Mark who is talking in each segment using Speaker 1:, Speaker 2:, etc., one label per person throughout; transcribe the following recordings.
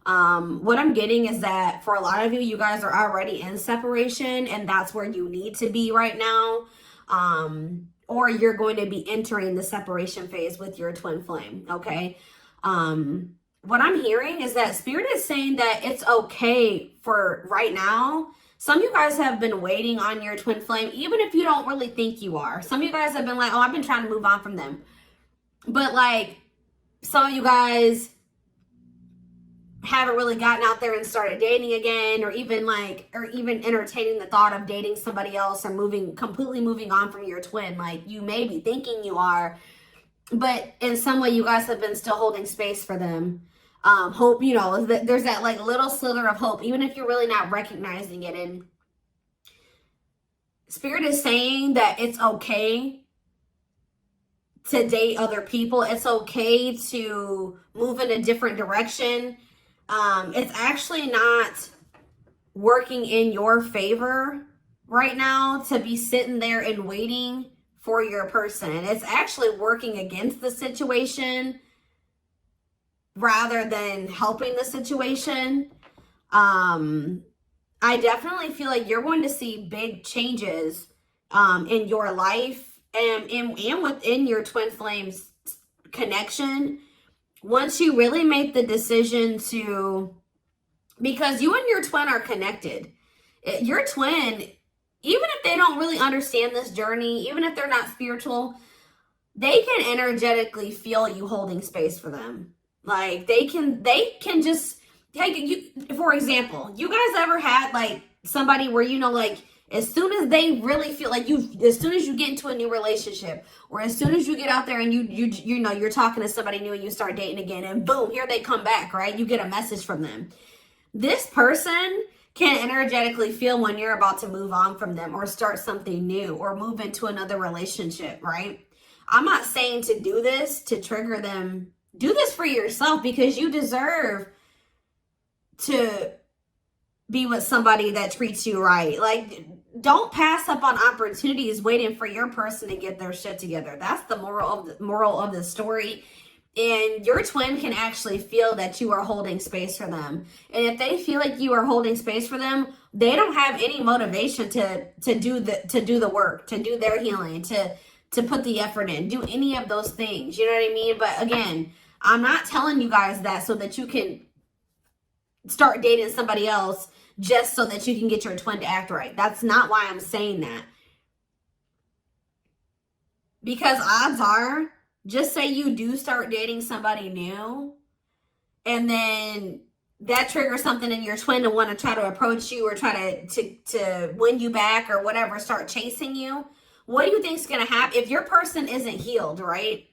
Speaker 1: What I'm getting is that for a lot of you, you guys are already in separation, and that's where you need to be right now. Or you're going to be entering the separation phase with your twin flame, okay? What I'm hearing is that Spirit is saying that it's okay for right now. Some of you guys have been waiting on your twin flame, even if you don't really think you are. Some of you guys have been like, oh, I've been trying to move on from them. But like, some of you guys haven't really gotten out there and started dating again, or even entertaining the thought of dating somebody else, or completely moving on from your twin. Like, you may be thinking you are, but in some way you guys have been still holding space for them. Hope, you know, there's that like little slither of hope, even if you're really not recognizing it. And Spirit is saying that it's okay to date other people. It's okay to move in a different direction. It's actually not working in your favor right now to be sitting there and waiting for your person. It's actually working against the situation rather than helping the situation. I definitely feel like you're going to see big changes in your life and within your twin flames connection once you really make the decision to, because you and your twin are connected. Your twin, even if they don't really understand this journey, even if they're not spiritual, they can energetically feel you holding space for them. Like, they can just take you. For example, you guys ever had like somebody where, you know, like, as soon as they really feel like as soon as you get into a new relationship, or as soon as you get out there and you know, you're talking to somebody new and you start dating again, and boom, here they come back, right? You get a message from them. This person can energetically feel when you're about to move on from them, or start something new, or move into another relationship, right? I'm not saying to do this to trigger them. Do this for yourself, because you deserve to be with somebody that treats you right. Like, don't pass up on opportunities waiting for your person to get their shit together. That's the moral of the story. And your twin can actually feel that you are holding space for them. And if they feel like you are holding space for them, they don't have any motivation to do the work, to do their healing, to put the effort in, do any of those things. You know what I mean? But again, I'm not telling you guys that so that you can start dating somebody else just so that you can get your twin to act right. That's not why I'm saying that. Because odds are, just say you do start dating somebody new, and then that triggers something in your twin to want to try to approach you, or try to win you back, or whatever, start chasing you. What do you think is going to happen if your person isn't healed, right?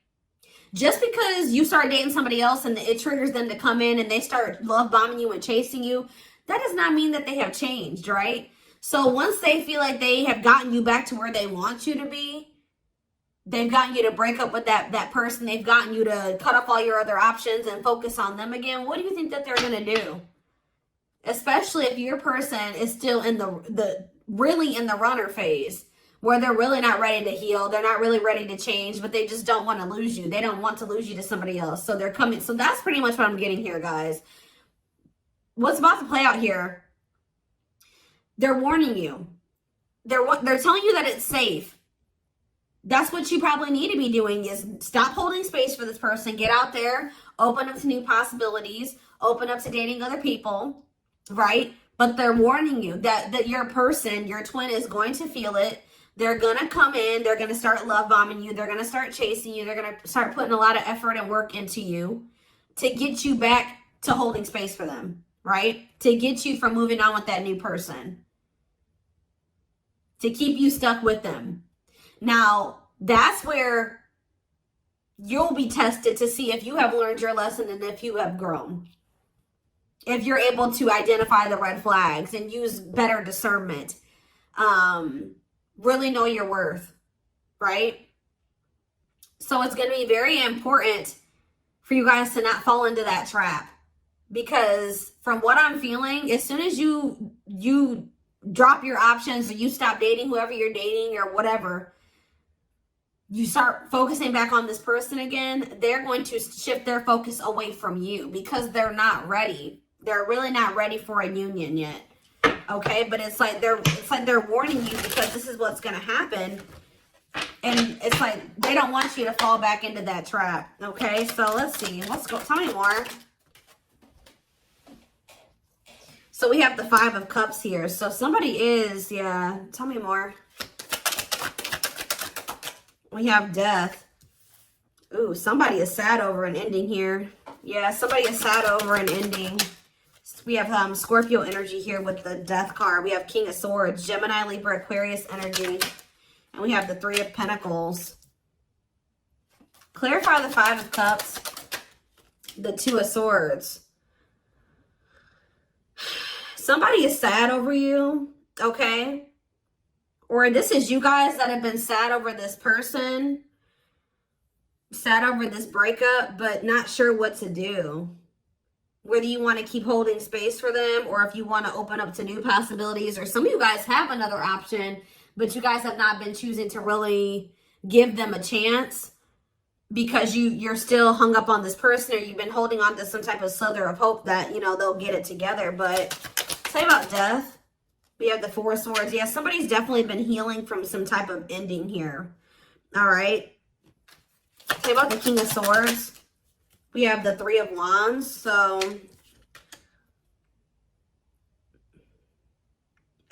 Speaker 1: Just because you start dating somebody else and it triggers them to come in and they start love bombing you and chasing you, that does not mean that they have changed, right? So once they feel like they have gotten you back to where they want you to be, they've gotten you to break up with that person, they've gotten you to cut off all your other options and focus on them again, what do you think that they're going to do? Especially if your person is still in the really in the runner phase, where they're really not ready to heal, they're not really ready to change, but they just don't want to lose you. They don't want to lose you to somebody else. So they're coming. So that's pretty much what I'm getting here, guys. What's about to play out here, they're warning you. They're telling you that it's safe. That's what you probably need to be doing, is stop holding space for this person. Get out there, open up to new possibilities, open up to dating other people, right? But they're warning you that your person, your twin, is going to feel it. They're going to come in. They're going to start love bombing you. They're going to start chasing you. They're going to start putting a lot of effort and work into you to get you back to holding space for them, right? To get you from moving on with that new person. To keep you stuck with them. Now, that's where you'll be tested to see if you have learned your lesson and if you have grown. If you're able to identify the red flags and use better discernment. Really know your worth, right? So it's going to be very important for you guys to not fall into that trap. Because from what I'm feeling, as soon as you drop your options, or you stop dating whoever you're dating or whatever, you start focusing back on this person again, they're going to shift their focus away from you because they're not ready They're really not ready for a union yet. Okay, but it's like they're warning you because this is what's gonna happen. And it's like they don't want you to fall back into that trap. Okay, so let's see. Let's go. Tell me more. So we have the 5 of Cups here. So somebody is, yeah, tell me more. We have Death. Ooh, somebody is sad over an ending here. Yeah, somebody is sad over an ending. We have Scorpio energy here with the Death card. We have King of Swords, Gemini, Libra, Aquarius energy. And we have the 3 of Pentacles. Clarify the 5 of Cups. The 2 of Swords. Somebody is sad over you, okay? Or this is you guys that have been sad over this person. Sad over this breakup, but not sure what to do. Whether you want to keep holding space for them or if you want to open up to new possibilities. Or some of you guys have another option, but you guys have not been choosing to really give them a chance because you're still hung up on this person, or you've been holding on to some type of slither of hope that, you know, they'll get it together. But say about Death. We have the 4 of Swords. Yeah, somebody's definitely been healing from some type of ending here. All right. Say about the King of Swords. We have the 3 of Wands. So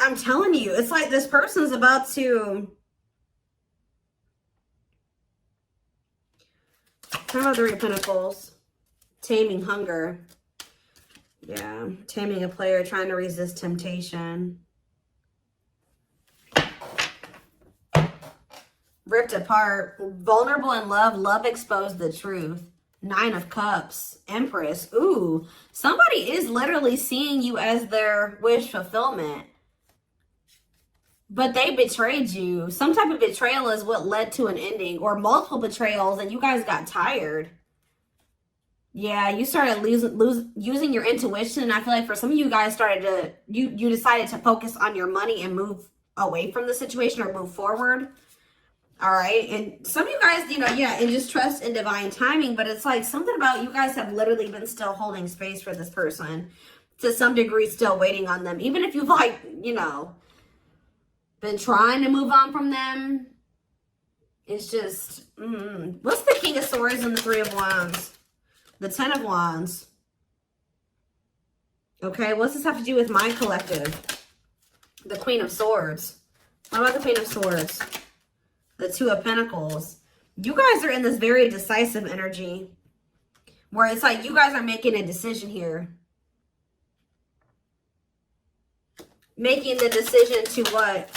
Speaker 1: I'm telling you, it's like this person's about to... How about the 3 of Pentacles? Taming hunger. Yeah, taming a player, trying to resist temptation. Ripped apart. Vulnerable in love. Love exposed the truth. 9 of Cups. Empress. Ooh, somebody is literally seeing you as their wish fulfillment. But they betrayed you. Some type of betrayal is what led to an ending, or multiple betrayals, and you guys got tired. Yeah, you started using your intuition, and I feel like for some of you guys you decided to focus on your money and move away from the situation or move forward. All right, and some of you guys, you know, yeah, and just trust in divine timing, but it's like something about you guys have literally been still holding space for this person to some degree, still waiting on them, even if you've, like, you know, been trying to move on from them. It's just, what's the King of Swords and the 3 of Wands? The 10 of Wands. Okay, what's this have to do with my collective? The Queen of Swords. What about the Queen of Swords? The 2 of Pentacles. You guys are in this very decisive energy where it's like you guys are making a decision here. Making the decision to what?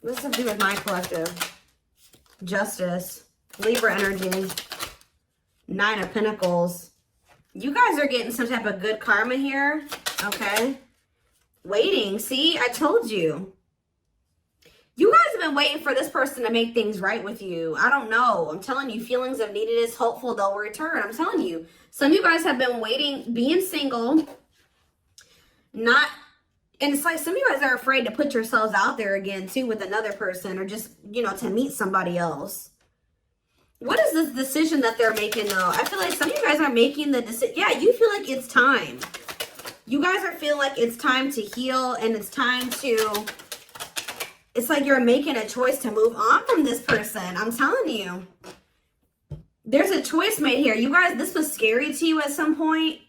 Speaker 1: What's this have to do with my collective? Justice. Libra energy. 9 of Pentacles. You guys are getting some type of good karma here. Okay. Waiting. See, I told you. You guys have been waiting for this person to make things right with you. I don't know. I'm telling you, feelings of neededness, hopeful they'll return. I'm telling you. Some of you guys have been waiting, being single. And it's like some of you guys are afraid to put yourselves out there again, too, with another person, or just, you know, to meet somebody else. What is this decision that they're making, though? I feel like some of you guys are making the decision. Yeah, you feel like it's time. You guys are feeling like it's time to heal, and it's time to... It's like you're making a choice to move on from this person. I'm telling you. There's a choice made here. You guys, this was scary to you at some point.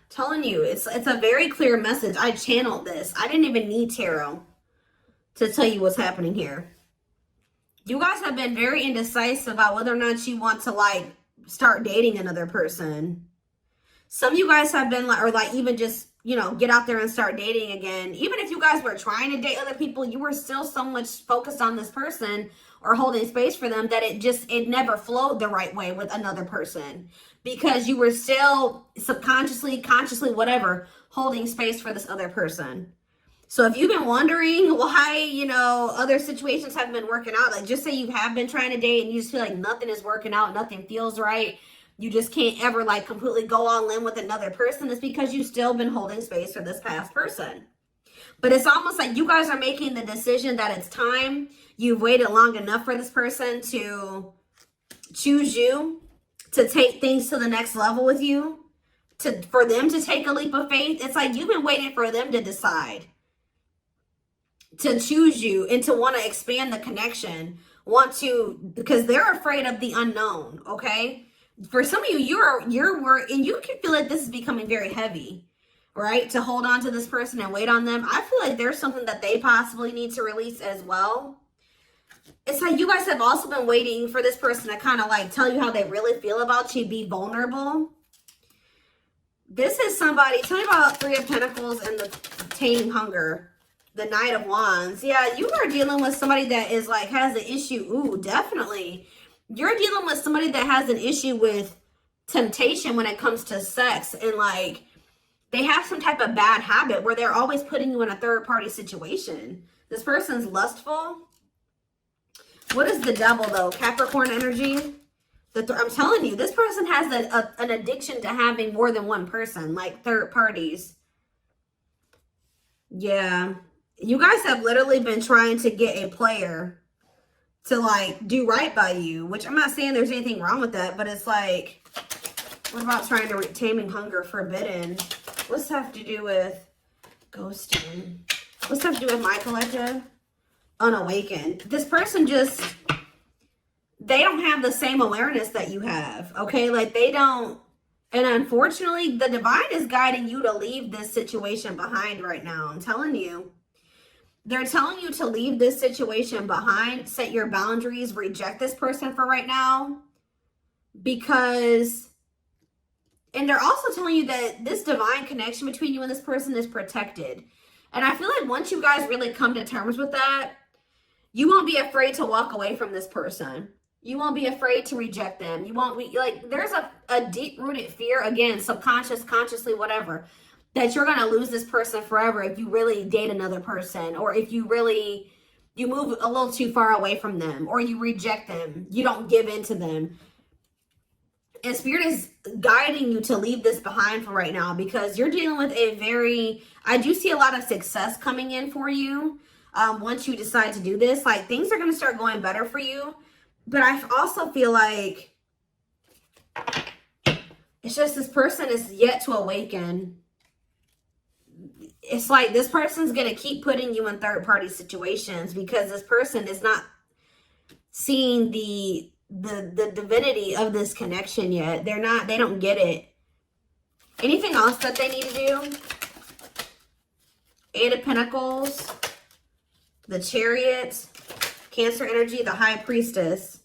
Speaker 1: Telling you, it's a very clear message. I channeled this. I didn't even need tarot to tell you what's happening here. You guys have been very indecisive about whether or not you want to, like, start dating another person. Some of you guys have been, like, or like even just, you know, get out there and start dating again. Even if you guys were trying to date other people, you were still so much focused on this person or holding space for them that it never flowed the right way with another person. Because you were still subconsciously, consciously, whatever, holding space for this other person. So if you've been wondering why, you know, other situations haven't been working out, like just say you have been trying to date and you just feel like nothing is working out, nothing feels right, you just can't ever like completely go all in with another person, it's because you've still been holding space for this past person. But it's almost like you guys are making the decision that it's time. You've waited long enough for this person to choose you, to take things to the next level with you, for them to take a leap of faith. It's like you've been waiting for them to decide, to choose you, and to want to expand the connection. Because they're afraid of the unknown, okay? For some of you, you're worried, and you can feel like this is becoming very heavy, right? To hold on to this person and wait on them. I feel like there's something that they possibly need to release as well. It's like you guys have also been waiting for this person to kind of like tell you how they really feel about you, be vulnerable. This is somebody, tell me about Three of Pentacles and the Tame Hunger. The Knight of Wands. Yeah, you are dealing with somebody that is like, has an issue. Ooh, definitely. You're dealing with somebody that has an issue with temptation when it comes to sex. And like, they have some type of bad habit where they're always putting you in a third party situation. This person's lustful. What is the Devil though? Capricorn energy. I'm telling you, this person has an addiction to having more than one person, like third parties. Yeah. You guys have literally been trying to get a player to like do right by you, which I'm not saying there's anything wrong with that, but it's like, what about trying to taming hunger, forbidden? What's that have to do with ghosting? What's that have to do with my collective? Unawakened. This person just, they don't have the same awareness that you have, okay? Like they don't, and unfortunately, the divine is guiding you to leave this situation behind right now. I'm telling you. They're telling you to leave this situation behind, set your boundaries, reject this person for right now. Because, and they're also telling you that this divine connection between you and this person is protected. And I feel like once you guys really come to terms with that, you won't be afraid to walk away from this person. You won't be afraid to reject them. You won't be, like, there's a deep-rooted fear, again, subconscious, consciously, whatever, that you're going to lose this person forever if you really date another person, or if you move a little too far away from them, or you reject them, you don't give in to them. And Spirit is guiding you to leave this behind for right now, because you're dealing with I do see a lot of success coming in for you. Once you decide to do this, like things are going to start going better for you. But I also feel like it's just this person is yet to awaken. It's like this person's going to keep putting you in third party situations because this person is not seeing the divinity of this connection yet. They don't get it. Anything else that they need to do? Eight of Pentacles, the Chariot, Cancer energy, the High Priestess.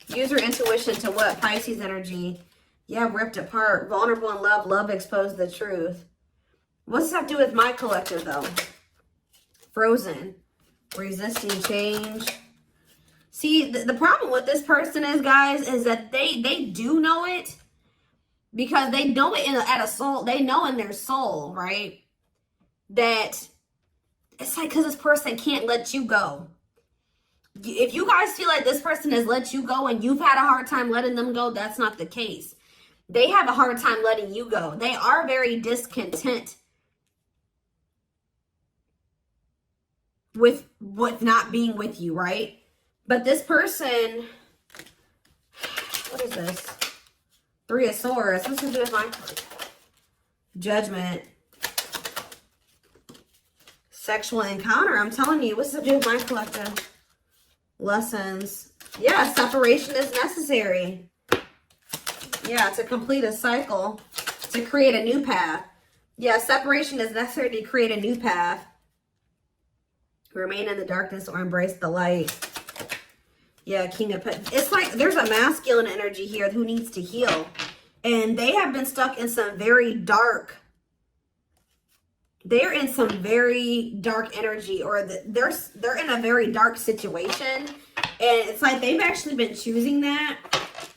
Speaker 1: Use your intuition to what? Pisces energy. Yeah, ripped apart. Vulnerable in love. Love exposed the truth. What's that do with my collective, though? Frozen. Resisting change. See, the problem with this person is, guys, is that they do know it. Because they know it at a soul. They know in their soul, right? That it's like because this person can't let you go. If you guys feel like this person has let you go and you've had a hard time letting them go, that's not the case. They have a hard time letting you go. They are very discontent with not being with you, right? But this person, what is this? Three of Swords. What's to do with my Judgment? Sexual encounter. I'm telling you, what's to do with my collective? Lessons. Yeah, separation is necessary. Yeah, to complete a cycle, to create a new path. Yeah, separation is necessary to create a new path. Remain in the darkness or embrace the light. Yeah, King of Pentacles. It's like there's a masculine energy here who needs to heal. And they have been stuck in some very dark, they're in some very dark energy, or they're in a very dark situation. And it's like they've actually been choosing that.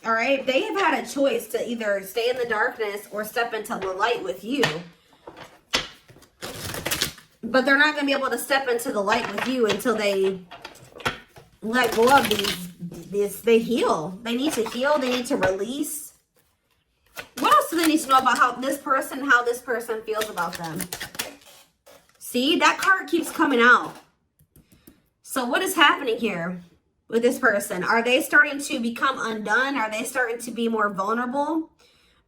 Speaker 1: All right. They have had a choice to either stay in the darkness or step into the light with you. But they're not going to be able to step into the light with you until they let go of they heal. They need to heal. They need to release. What else do they need to know about how this person feels about them? See, that card keeps coming out. So what is happening here with this person? Are they starting to become undone? Are they starting to be more vulnerable?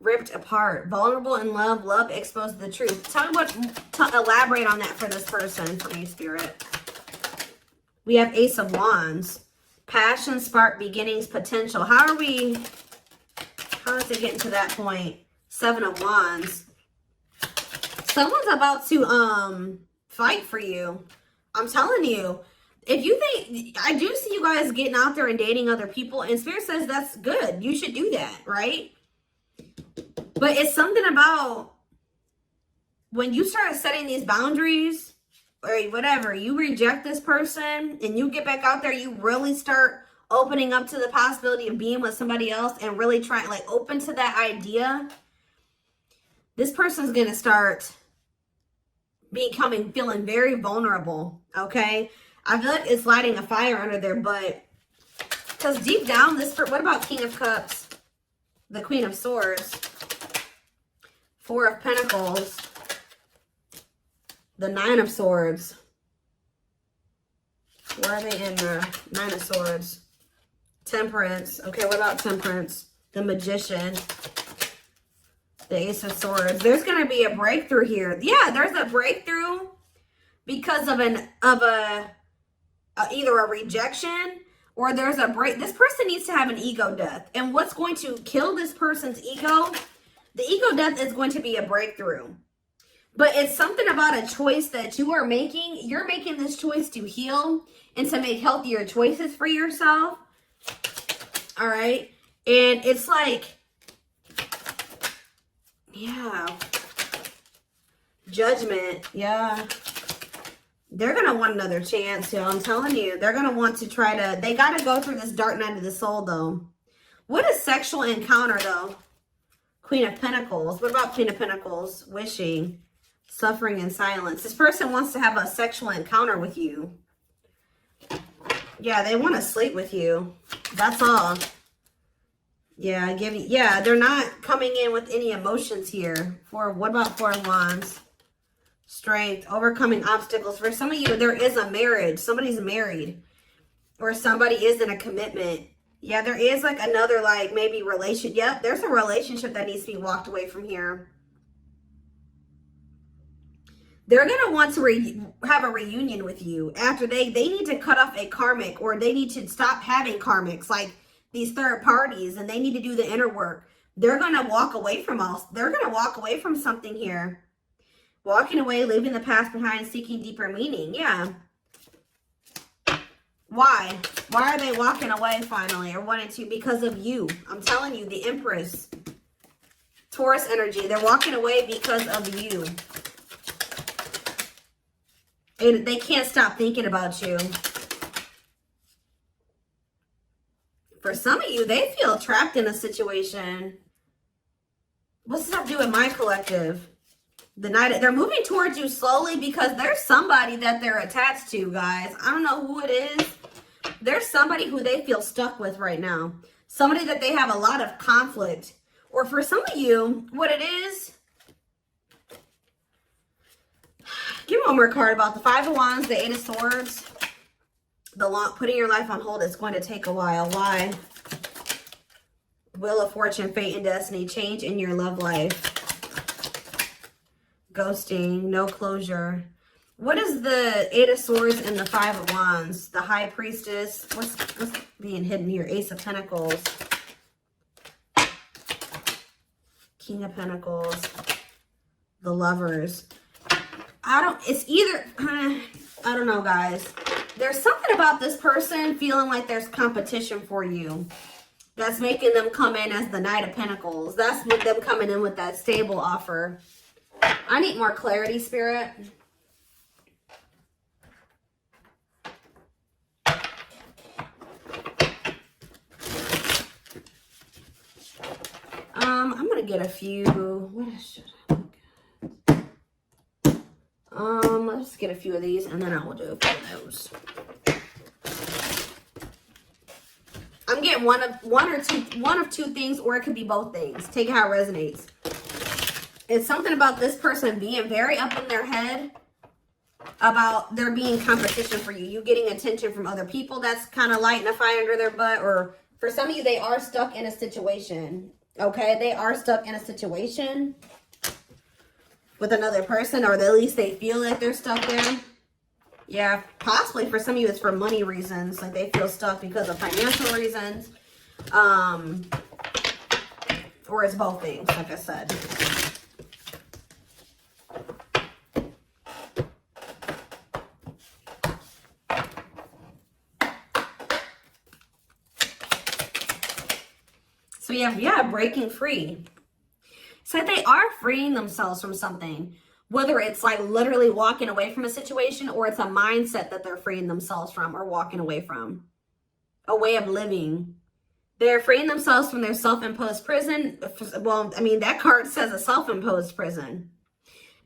Speaker 1: Ripped apart. Vulnerable in love. Love exposed to the truth. Tell me what, elaborate on that for this person, for me, Spirit. We have Ace of Wands. Passion, spark, beginnings, potential. How is it getting to that point? Seven of Wands. Someone's about to fight for you. I'm telling you. If you think, I do see you guys getting out there and dating other people, and Spirit says that's good. You should do that, right? But it's something about when you start setting these boundaries or whatever, you reject this person and you get back out there, you really start opening up to the possibility of being with somebody else and really trying, like, open to that idea. This person's going to start feeling very vulnerable, okay? I feel like it's lighting a fire under their butt. Because deep down, what about King of Cups? The Queen of Swords. Four of Pentacles. The Nine of Swords. Where are they in the Nine of Swords? Temperance. Okay, what about Temperance? The Magician. The Ace of Swords. There's going to be a breakthrough here. Yeah, there's a breakthrough because of either a rejection or there's a break. This person needs to have an ego death. And what's going to kill this person's ego? The ego death is going to be a breakthrough. But it's something about a choice that you are making. You're making this choice to heal and to make healthier choices for yourself. All right. And it's like, yeah. Judgment. Yeah. They're going to want another chance, y'all. I'm telling you. They're going to want to try to... They got to go through this dark night of the soul, though. What is sexual encounter, though? Queen of Pentacles. What about Queen of Pentacles? Wishing. Suffering in silence. This person wants to have a sexual encounter with you. Yeah, they want to sleep with you. That's all. Yeah, they're not coming in with any emotions here. What about Four of Wands? Strength, overcoming obstacles. For some of you, there is a marriage. Somebody's married. Or somebody is in a commitment. Yeah, there is like another, like, maybe relationship. Yep, there's a relationship that needs to be walked away from here. They're going to want to have a reunion with you. After they need to cut off a karmic, or they need to stop having karmics, like these third parties, and they need to do the inner work. They're going to walk away from us. They're going to walk away from something here. Walking away, leaving the past behind, seeking deeper meaning. Yeah. Why? Why are they walking away finally, or wanting to? Because of you. I'm telling you, the Empress. Taurus energy. They're walking away because of you. And they can't stop thinking about you. For some of you, they feel trapped in a situation. What's this have to do with my collective? The night, they're moving towards you slowly because there's somebody that they're attached to, guys. I don't know who it is. There's somebody who they feel stuck with right now. Somebody that they have a lot of conflict. Or for some of you, what it is... Give me one more card about the Five of Wands, the Eight of Swords. Putting your life on hold is going to take a while. Why? Wheel of Fortune, fate, and destiny. Change in your love life. Ghosting, no closure. What is the Eight of Swords and the Five of Wands? The High Priestess. What's being hidden here? Ace of Pentacles. King of Pentacles. The Lovers. I don't know, guys. There's something about this person feeling like there's competition for you. That's making them come in as the Knight of Pentacles. That's with them coming in with that stable offer. I need more clarity, Spirit. I'm going to get a few. What should I look at? Let's get a few of these and then I will do a few of those. I'm getting one of two things, or it could be both things. Take how it resonates. It's something about this person being very up in their head. about there being competition for you. You getting attention from other people that's kind of lighting a fire under their butt. Or for some of you, they are stuck in a situation. Okay, they are stuck in a situation with another person, or at least they feel like they're stuck there. Yeah, possibly for some of you, it's for money reasons. Like they feel stuck because of financial reasons. Or it's both things, like I said. So yeah, breaking free. So they are freeing themselves from something. Whether it's like literally walking away from a situation, or it's a mindset that they're freeing themselves from or walking away from. A way of living. They're freeing themselves from their self-imposed prison. Well, I mean, that card says a self-imposed prison.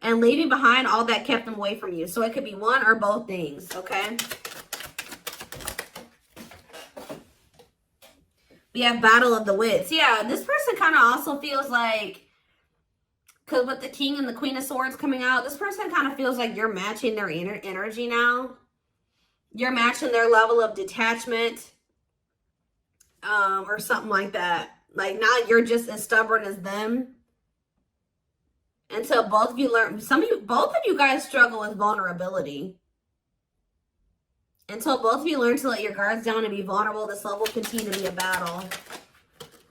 Speaker 1: And leaving behind all that kept them away from you. So it could be one or both things, okay? We have Battle of the Wits. Yeah, this person kind of also feels like, because with the King and the Queen of Swords coming out, this person kind of feels like you're matching their energy now. You're matching their level of detachment. Or something like that. Like now you're just as stubborn as them. Until both of you learn, both of you guys struggle with vulnerability. Until both of you learn to let your guards down and be vulnerable, this love will continue to be a battle.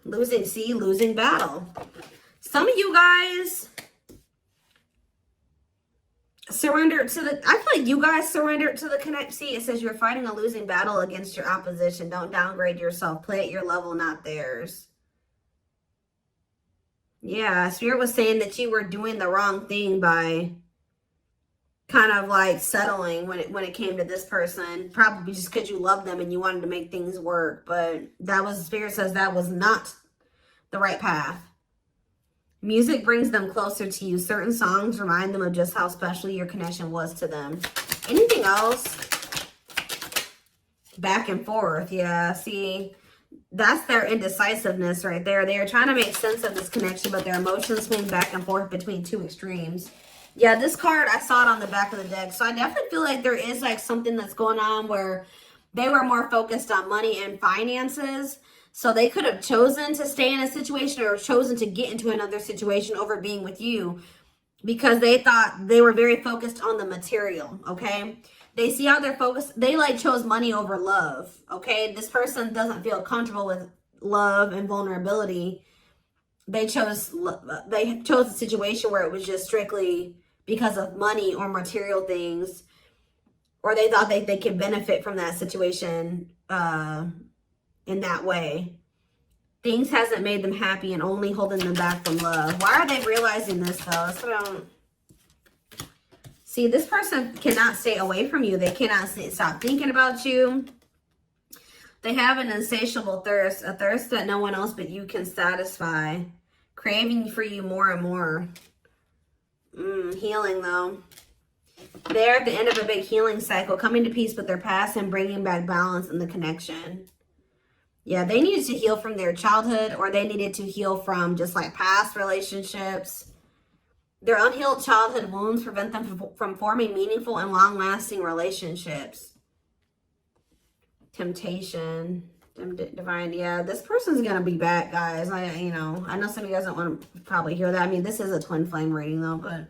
Speaker 1: Losing battle. Some of you guys surrender to the, I feel like you guys surrendered to the connect. See, it says you're fighting a losing battle against your opposition. Don't downgrade yourself. Play at your level, not theirs. Yeah, Spirit was saying that you were doing the wrong thing by kind of like settling when it came to this person. Probably just because you love them and you wanted to make things work. But that was, Spirit says that was not the right path. Music brings them closer to you. Certain songs remind them of just how special your connection was to them. Anything else? Back and forth. Yeah, see, that's their indecisiveness right there. They are trying to make sense of this connection, but their emotions swing back and forth between two extremes. Yeah, this card, I saw it on the back of the deck. So I definitely feel like there is like something that's going on where they were more focused on money and finances. So they could have chosen to stay in a situation or chosen to get into another situation over being with you because they thought they were very focused on the material, okay? They see how they're focused. They like chose money over love, okay? This person doesn't feel comfortable with love and vulnerability. They chose a situation where it was just strictly because of money or material things, or they thought they could benefit from that situation in that way. Things hasn't made them happy and only holding them back from love. Why are they realizing this though? That's what I don't see. This person cannot stay away from you. They cannot stop thinking about you. They have an insatiable thirst, a thirst that no one else but you can satisfy, craving for you more and more. Healing though. They're at the end of a big healing cycle, coming to peace with their past and bringing back balance in the connection. Yeah, they needed to heal from their childhood, or they needed to heal from just like past relationships. Their unhealed childhood wounds prevent them from forming meaningful and long-lasting relationships. Temptation, divine. Yeah, this person's gonna be back, guys. I know some of you guys don't want to probably hear that. I mean, this is a twin flame reading though, but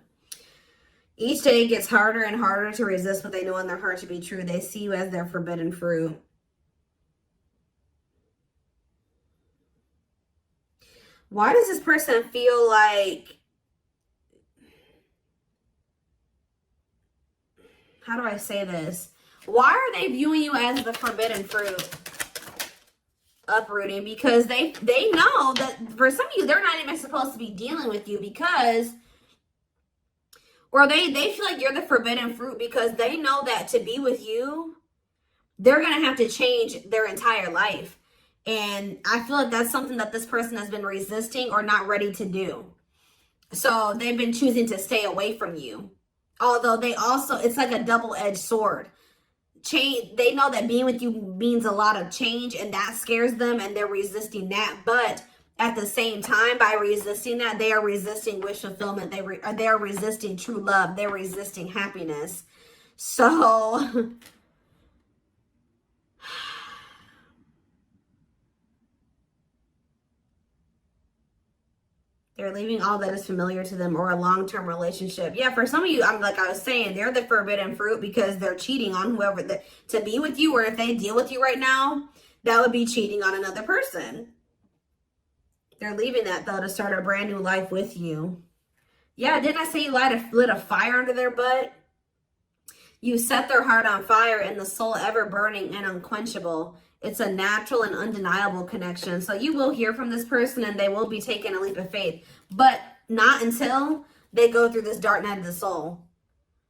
Speaker 1: each day it gets harder and harder to resist what they know in their heart to be true. They see you as their forbidden fruit. Why does this person feel like, how do I say this? Why are they viewing you as the forbidden fruit? Uprooting, because they know that for some of you, they're not even supposed to be dealing with you because, or they feel like you're the forbidden fruit because they know that to be with you, they're going to have to change their entire life. And I feel like that's something that this person has been resisting or not ready to do. So they've been choosing to stay away from you. Although they also, it's like a double-edged sword. Change, they know that being with you means a lot of change and that scares them and they're resisting that. But at the same time, by resisting that, they are resisting wish fulfillment. They are resisting true love. They're resisting happiness. So they're leaving all that is familiar to them or a long-term relationship. Yeah, for some of you, I'm like I was saying, they're the forbidden fruit because they're cheating on whoever to be with you, or if they deal with you right now, that would be cheating on another person. They're leaving that though to start a brand new life with you. Yeah, didn't I say you lit a fire under their butt? You set their heart on fire and the soul ever burning and unquenchable. It's a natural and undeniable connection. So you will hear from this person and they will be taking a leap of faith, but not until they go through this dark night of the soul.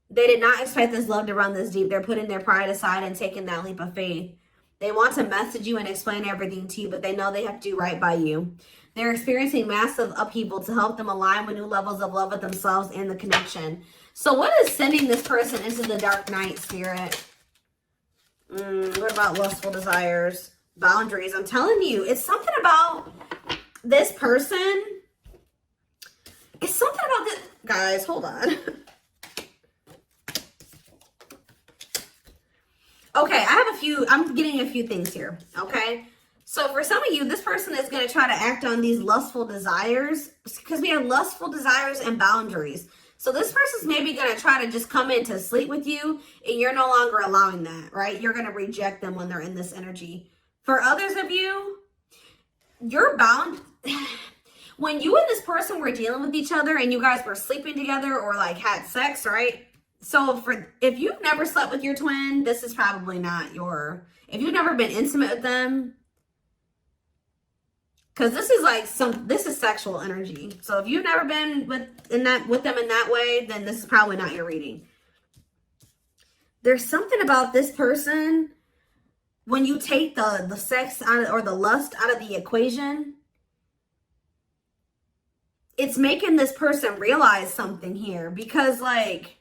Speaker 1: They did not expect this love to run this deep. They're putting their pride aside and taking that leap of faith. They want to message you and explain everything to you, but they know they have to do right by you. They're experiencing massive upheaval to help them align with new levels of love with themselves and the connection. So what is sending this person into the dark night, Spirit? What about lustful desires? Boundaries. I'm telling you, it's something about this person. It's something about this. Guys, hold on. Okay, I'm getting a few things here, okay? So for some of you, this person is going to try to act on these lustful desires because we have lustful desires and boundaries. So this person's maybe going to try to just come in to sleep with you and you're no longer allowing that, right? You're going to reject them when they're in this energy. For others of you, you're bound. When you and this person were dealing with each other and you guys were sleeping together or like had sex, right? So if you've never slept with your twin, this is probably not if you've never been intimate with them, because this is sexual energy. So if you've never been with them in that way, then this is probably not your reading. There's something about this person, when you take the sex out or the lust out of the equation, it's making this person realize something here, because like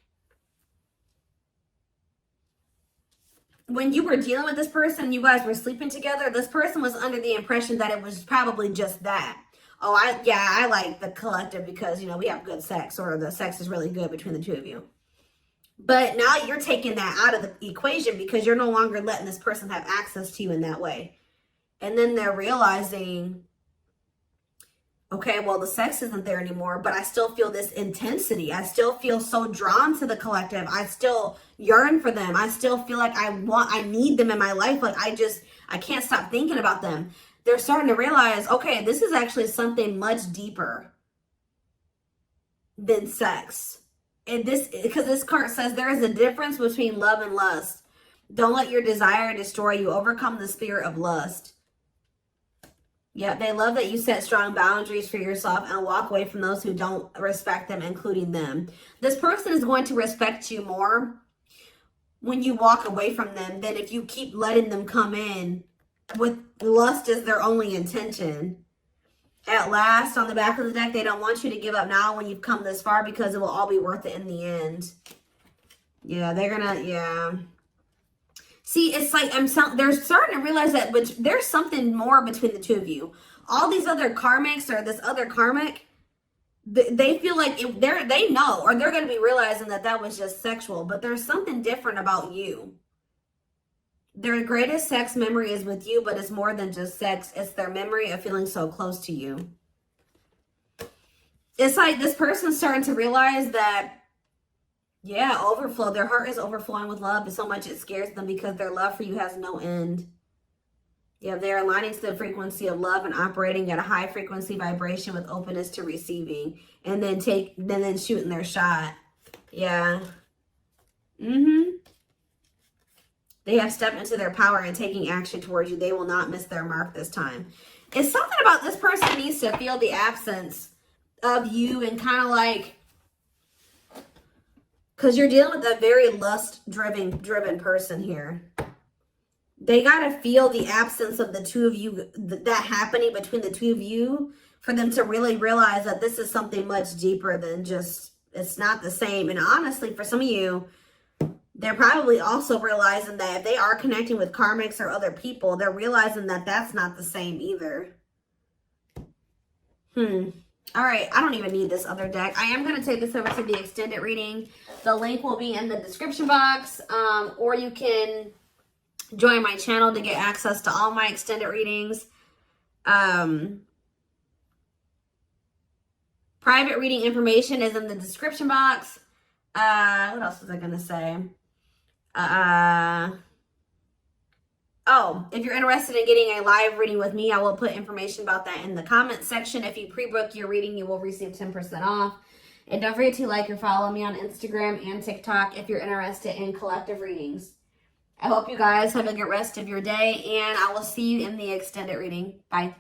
Speaker 1: when you were dealing with this person, you guys were sleeping together, this person was under the impression that it was probably just that. Oh, I like the collective because, we have good sex, or the sex is really good between the two of you. But now you're taking that out of the equation because you're no longer letting this person have access to you in that way. And then they're realizing, okay, well, the sex isn't there anymore, but I still feel this intensity. I still feel so drawn to the collective. I still yearn for them. I still feel like I need them in my life. Like I can't stop thinking about them. They're starting to realize, okay, this is actually something much deeper than sex. And because this card says there is a difference between love and lust. Don't let your desire destroy you. Overcome the spirit of lust. Yeah, they love that you set strong boundaries for yourself and walk away from those who don't respect them, including them. This person is going to respect you more when you walk away from them than if you keep letting them come in with lust as their only intention. At last, on the back of the deck, they don't want you to give up now when you've come this far because it will all be worth it in the end. Yeah, yeah. See, it's like they're starting to realize that there's something more between the two of you. All these other karmics or this other karmic, they feel like they know, or they're going to be realizing that was just sexual, but there's something different about you. Their greatest sex memory is with you, but it's more than just sex. It's their memory of feeling so close to you. It's like this person's starting to realize that, yeah, overflow. Their heart is overflowing with love so much it scares them because their love for you has no end. Yeah, they're aligning to the frequency of love and operating at a high frequency vibration with openness to receiving, and then shooting their shot. Yeah. They have stepped into their power and taking action towards you. They will not miss their mark this time. It's something about this person needs to feel the absence of you and kind of like, because you're dealing with a very lust-driven person here. They got to feel the absence of the two of you, that happening between the two of you, for them to really realize that this is something much deeper than just, it's not the same. And honestly, for some of you, they're probably also realizing that if they are connecting with karmics or other people, they're realizing that that's not the same either. All right, I don't even need this other deck. I am going to take this over to the extended reading. The link will be in the description box, or you can join my channel to get access to all my extended readings. Private reading information is in the description box. What else was I going to say? Oh, if you're interested in getting a live reading with me, I will put information about that in the comments section. If you pre-book your reading, you will receive 10% off. And don't forget to like or follow me on Instagram and TikTok if you're interested in collective readings. I hope you guys have a good rest of your day, and I will see you in the extended reading. Bye.